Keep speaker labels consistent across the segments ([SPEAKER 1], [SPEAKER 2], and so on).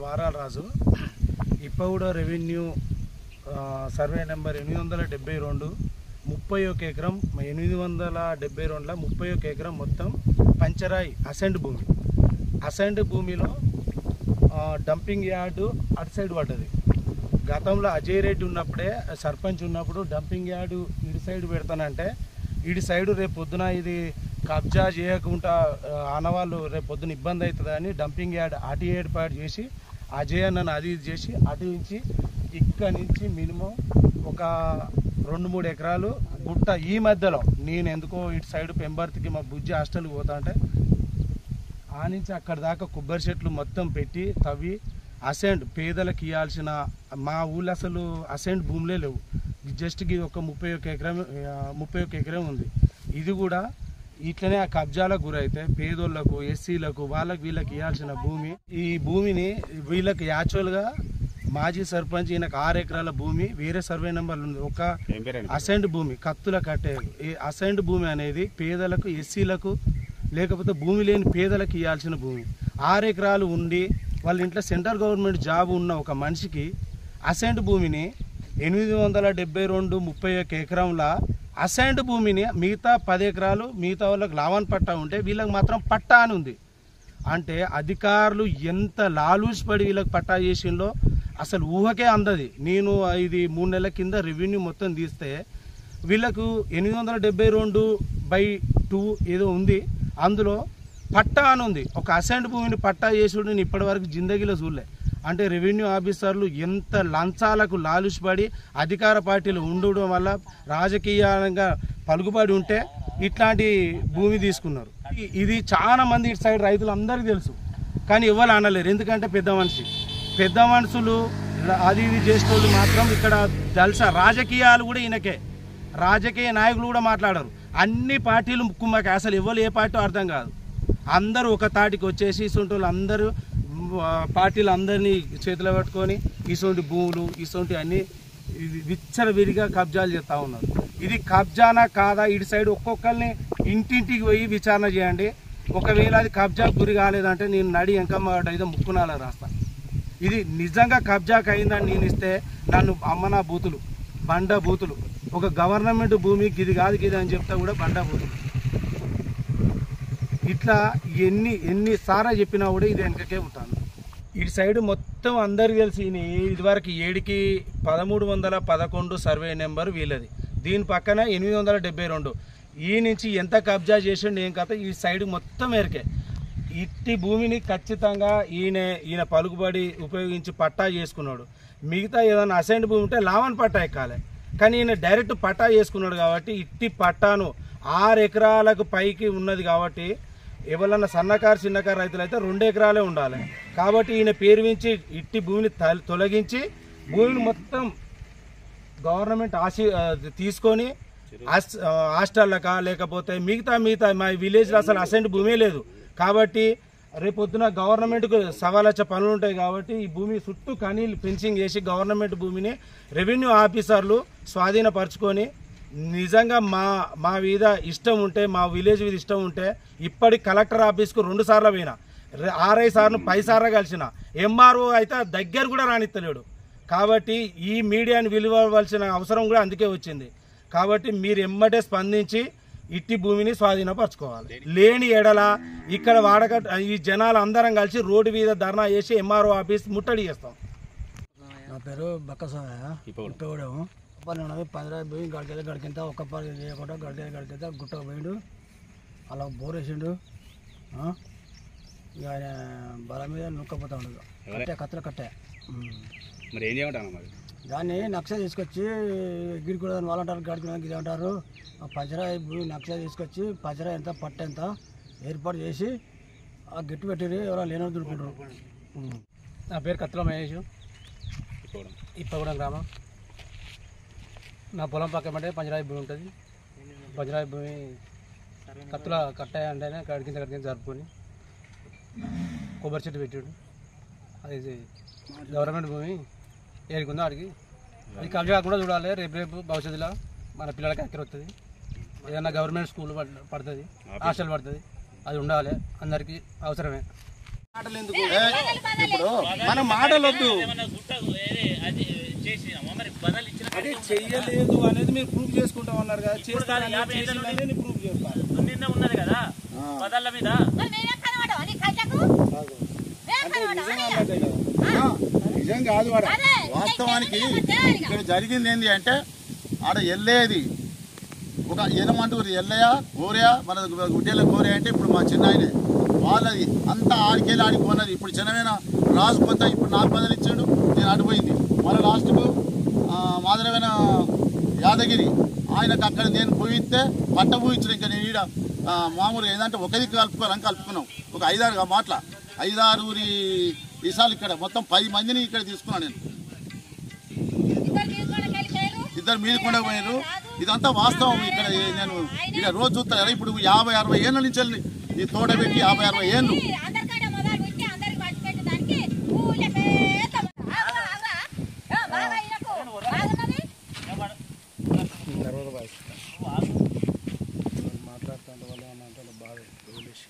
[SPEAKER 1] వారాల రాజు ఇప్పగూడ revenue survey number 872 31 ఎకరం 872లో 31 ఎకరం మొత్తం పంచరాయి అసెంట్ భూమిలో డంపింగ్ యార్డు అటు సైడ్ పడ్డది. గతంలో అజయ్ రెడ్డి ఉన్నప్పుడే సర్పంచ్ ఉన్నప్పుడు డంపింగ్ యార్డు ఇటు సైడ్ పెడతానంటే ఇటు సైడు రేపు పొద్దున ఇది కబ్జా చేయకుండా ఆనవాళ్ళు రేపు పొద్దున ఇబ్బంది అవుతుందని డంపింగ్ యార్డ్ అటు ఏర్పాటు చేసి అజయ్ అన్నను అది ఇది చేసి అటు నుంచి ఇక్కడి నుంచి మినిమం ఒక 2-3 ఎకరాలు గుట్ట ఈ మధ్యలో నేను ఎందుకో ఇటు సైడ్ పెంబర్తికి మా బుజ్జి హాస్టల్కి పోతా అంటే ఆ నుంచి అక్కడ దాకా కొబ్బరి చెట్లు మొత్తం పెట్టి తవ్వి అసెంట్ పేదలకు ఇవ్వాల్సిన మా ఊళ్ళో అసలు అసెంట్ భూములే లేవు. జస్ట్కి ఒక 31 ఎకరం ఉంది. ఇది కూడా ఇట్లనే ఆ కబ్జాలకు గురైతే పేదోళ్లకు ఎస్సీలకు వీళ్ళకి ఇవ్వాల్సిన భూమి ఈ భూమిని వీళ్ళకి యాక్చువల్గా మాజీ సర్పంచ్ ఈయనకు 6 ఎకరాల భూమి వేరే సర్వే నెంబర్లు ఉంది. ఒక అసెంట్ భూమి కత్తుల కట్టే ఈ అసెంట్ భూమి అనేది పేదలకు ఎస్సీలకు లేకపోతే భూమి లేని పేదలకు ఇవ్వాల్సిన భూమి 6 ఎకరాలు ఉండి వాళ్ళ ఇంట్లో సెంట్రల్ గవర్నమెంట్ జాబ్ ఉన్న ఒక మనిషికి అసెంట్ భూమిని 872 31 ఎకరంలా అసెంట్ భూమిని మిగతా 10 ఎకరాలు మిగతా వాళ్ళకి లావన్ పట్టా ఉంటే వీళ్ళకి మాత్రం పట్టా అని ఉంది. అంటే అధికారులు ఎంత లాలూచి పడి వీళ్ళకి పట్టా చేసిందో అసలు ఊహకే అందది. నేను ఇది 3 నెలల కింద రెవెన్యూ మొత్తం తీస్తే వీళ్ళకు 872/2 ఏదో ఉంది, అందులో పట్టా అని ఉంది. ఒక అసెంట్ భూమిని పట్టా చేసుడు నేను ఇప్పటివరకు జిందగీలో చూడలే. అంటే రెవెన్యూ ఆఫీసర్లు ఎంత లంచాలకు లాలుచిపడి అధికార పార్టీలు ఉండడం వల్ల రాజకీయంగా పలుకుబడి ఉంటే ఇట్లాంటి భూమి తీసుకున్నారు. ఇది చాలా మంది ఇటు సైడ్ రైతులు అందరికీ తెలుసు, కానీ ఎవరు అనలేరు. ఎందుకంటే పెద్ద మనుషులు అది ఇది చేసేటోళ్ళు మాత్రం ఇక్కడ తెలుసా. రాజకీయాలు కూడా ఈయనకే, రాజకీయ నాయకులు కూడా మాట్లాడరు. అన్ని పార్టీలు ముక్కుమ్మకి, అసలు ఎవరు ఏ పార్టీ అర్థం కాదు. అందరూ ఒక తాటికి వచ్చేసి ఇటువంటి అందరూ పార్టీలు అందరినీ చేతిలో పట్టుకొని ఇటువంటి భూములు ఇటువంటి అన్ని విచ్చలవిడిగా కబ్జాలు చేస్తూ ఉన్నారు. ఇది కబ్జానా కాదా? ఇటు సైడ్ ఒక్కొక్కరిని ఇంటింటికి పోయి విచారణ చేయండి. ఒకవేళ అది కబ్జాకు గురి కాలేదంటే నేను నడి ఎంకమ్మ అయితే ముక్కునాల రాస్తాను. ఇది నిజంగా కబ్జాకు అయిందని నేను ఇస్తే నన్ను అమ్మనా బూతులు బండ బూతులు. ఒక గవర్నమెంట్ భూమికి ఇది కాదు ఇది అని చెప్తా కూడా బండ బూతులు. ఇట్లా ఎన్నిసార్లు చెప్పినా కూడా ఇది వెనకకే ఉంటాను. ఇటు సైడ్ మొత్తం అందరికి తెలిసి ఇదివరకు 7కి 1311 సర్వే నెంబర్ వీళ్ళది. దీని పక్కన 872. ఈ నుంచి ఎంత కబ్జా చేసిండు ఏం కథ ఈ సైడ్ మొత్తం ఎరికే. ఇట్టి భూమిని ఖచ్చితంగా ఈయన పలుకుబడి ఉపయోగించి పట్టా చేసుకున్నాడు. మిగతా ఏదైనా అసెంట్ భూమి ఉంటే లావన్ పట్టా ఎక్కాలి, కానీ ఈయన డైరెక్ట్ పట్టా చేసుకున్నాడు. కాబట్టి ఇట్టి పట్టాను 6 ఎకరాలకు పైకి ఉన్నది కాబట్టి ఎవరన్నా సన్నకారు చిన్నకారు రైతులు అయితే 2 ఎకరాలే ఉండాలి. కాబట్టి ఈయన పేరు నుంచి ఇట్టి భూమిని తొలగించి భూమిని మొత్తం గవర్నమెంట్ తీసుకొని హాస్టళ్ళకా లేకపోతే మిగతా మా విలేజ్లో అసలు అసెంట్ భూమే లేదు. కాబట్టి రేపొద్దున గవర్నమెంట్కు 1,00,000 పనులు ఉంటాయి. కాబట్టి ఈ భూమి చుట్టూ కనీళ్ళు ఫెన్సింగ్ చేసి గవర్నమెంట్ భూమిని రెవెన్యూ ఆఫీసర్లు స్వాధీనపరచుకొని నిజంగా మా మీద ఇష్టం ఉంటే మా విలేజ్ మీద ఇష్టం ఉంటే ఇప్పటి కలెక్టర్ ఆఫీస్కు 2 సార్లు పోయినా, 6 సార్లు 10 సార్లు కలిసిన. ఎంఆర్ఓ అయితే దగ్గర కూడా రానిత్తలేడు. కాబట్టి ఈ మీడియాని విలువవలసిన అవసరం కూడా అందుకే వచ్చింది. కాబట్టి మీరు ఎమ్మటే స్పందించి ఇట్టి భూమిని స్వాధీనపరచుకోవాలి. లేని ఎడల ఇక్కడ ఈ జనాలు అందరం కలిసి రోడ్డు మీద ధర్నా చేసి ఎంఆర్ఓ ఆఫీస్ ముట్టడి చేస్తాం.
[SPEAKER 2] నా పేరు బక్కస్వామి. ఇప్పగూడెం 15 పోయి గడికింత ఒక్క పని చేయకుండా గడికింత గుట్టకు పోయిండు. అలా బోర్ వేసిండు. ఇక ఆయన బల మీద నొక్కపోతా ఉండదు. కత్తెర కట్టే
[SPEAKER 3] మరి ఏం చేయమంటాను మరి
[SPEAKER 2] దాన్ని నక్ష తీసుకొచ్చి గిరి కూడా వాళ్ళు అంటారు, గడికి ఇది అంటారు. పజరా నక్ష తీసుకొచ్చి పజరా ఎంత పట్ట ఎంత ఏర్పాటు చేసి ఆ గిట్టు పెట్టి ఎవరో లేనో దుడుకుంటారు.
[SPEAKER 1] నా పేరు కత్తుల మహేష్, ఇప్పగూడెం గ్రామం. నా పొలం పక్కమంటే పంజరాయి భూమి ఉంటుంది. పంజరాయి భూమి కత్తుల కట్టాయంటేనే కడికింత జరుపుకొని కొబ్బరి చెట్టు పెట్టాడు. అది గవర్నమెంట్ భూమి ఏడుకుందో ఆడికి అది కబ్జా కాకుండా చూడాలి. రేపు భవిష్యత్తులో మన పిల్లలకి అక్కర వస్తుంది. ఏదైనా గవర్నమెంట్ స్కూల్ పడుతుంది, హాస్టల్ పడుతుంది, అది ఉండాలి. అందరికీ అవసరమే. మాటలు ఎందుకు ఇప్పుడు మన మాటలు వద్దు. అదే చెయ్యలేదు అనేది మీరు ప్రూఫ్ చేసుకుంటాం అన్నారు కదా, చేస్తానని ప్రూఫ్ చేస్తారు.
[SPEAKER 4] నిన్న ఉన్నది కదా పదాల మీద
[SPEAKER 5] నిజం కాదు వాడ. వాస్తవానికి ఇక్కడ జరిగింది ఏంటి అంటే ఆడ వెళ్ళేది ఒక ఏమంటారు ఎల్లయ్య కోరియా మన గుడ్డెల కోరియా అంటే ఇప్పుడు మా చిన్నాయనే వాళ్ళది అంతా ఆడికెళ్ళి ఆడిపోన్నది. ఇప్పుడు చిన్నమైన రాజు కొంత ఇప్పుడు నాకు బదులు ఇచ్చాడు, నేను అడిపోయింది. మళ్ళీ లాస్ట్కు మాదిరమైన యాదగిరి ఆయనకు అక్కడ నేను పోయిస్తే పట్ట పోయించాను. ఇంకా నేను ఈడ మామూలుగా ఏంటంటే ఒక దిక్కు కలుపుకున్నాం. ఒక 5-6 మాటల 5-6 ఈసాలు ఇక్కడ మొత్తం 10 మందిని ఇక్కడ తీసుకున్నాను నేను. 2 మీద కొండ పోయారు. ఇదంతా వాస్తవం. ఇక్కడ నేను ఇక రోజు చూస్తాను కదా. ఇప్పుడు 50-60 ఏళ్ళ నుంచి ఈ తోట పెట్టి 50-60 ఏళ్ళు
[SPEAKER 1] మాట్లాడుతుంటే వాళ్ళు అంటే బాగా వదిలేసి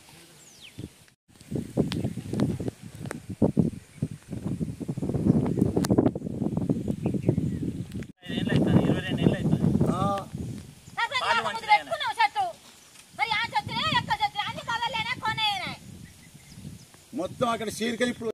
[SPEAKER 5] మొత్తం అక్కడ చీరికలు ఇప్పుడు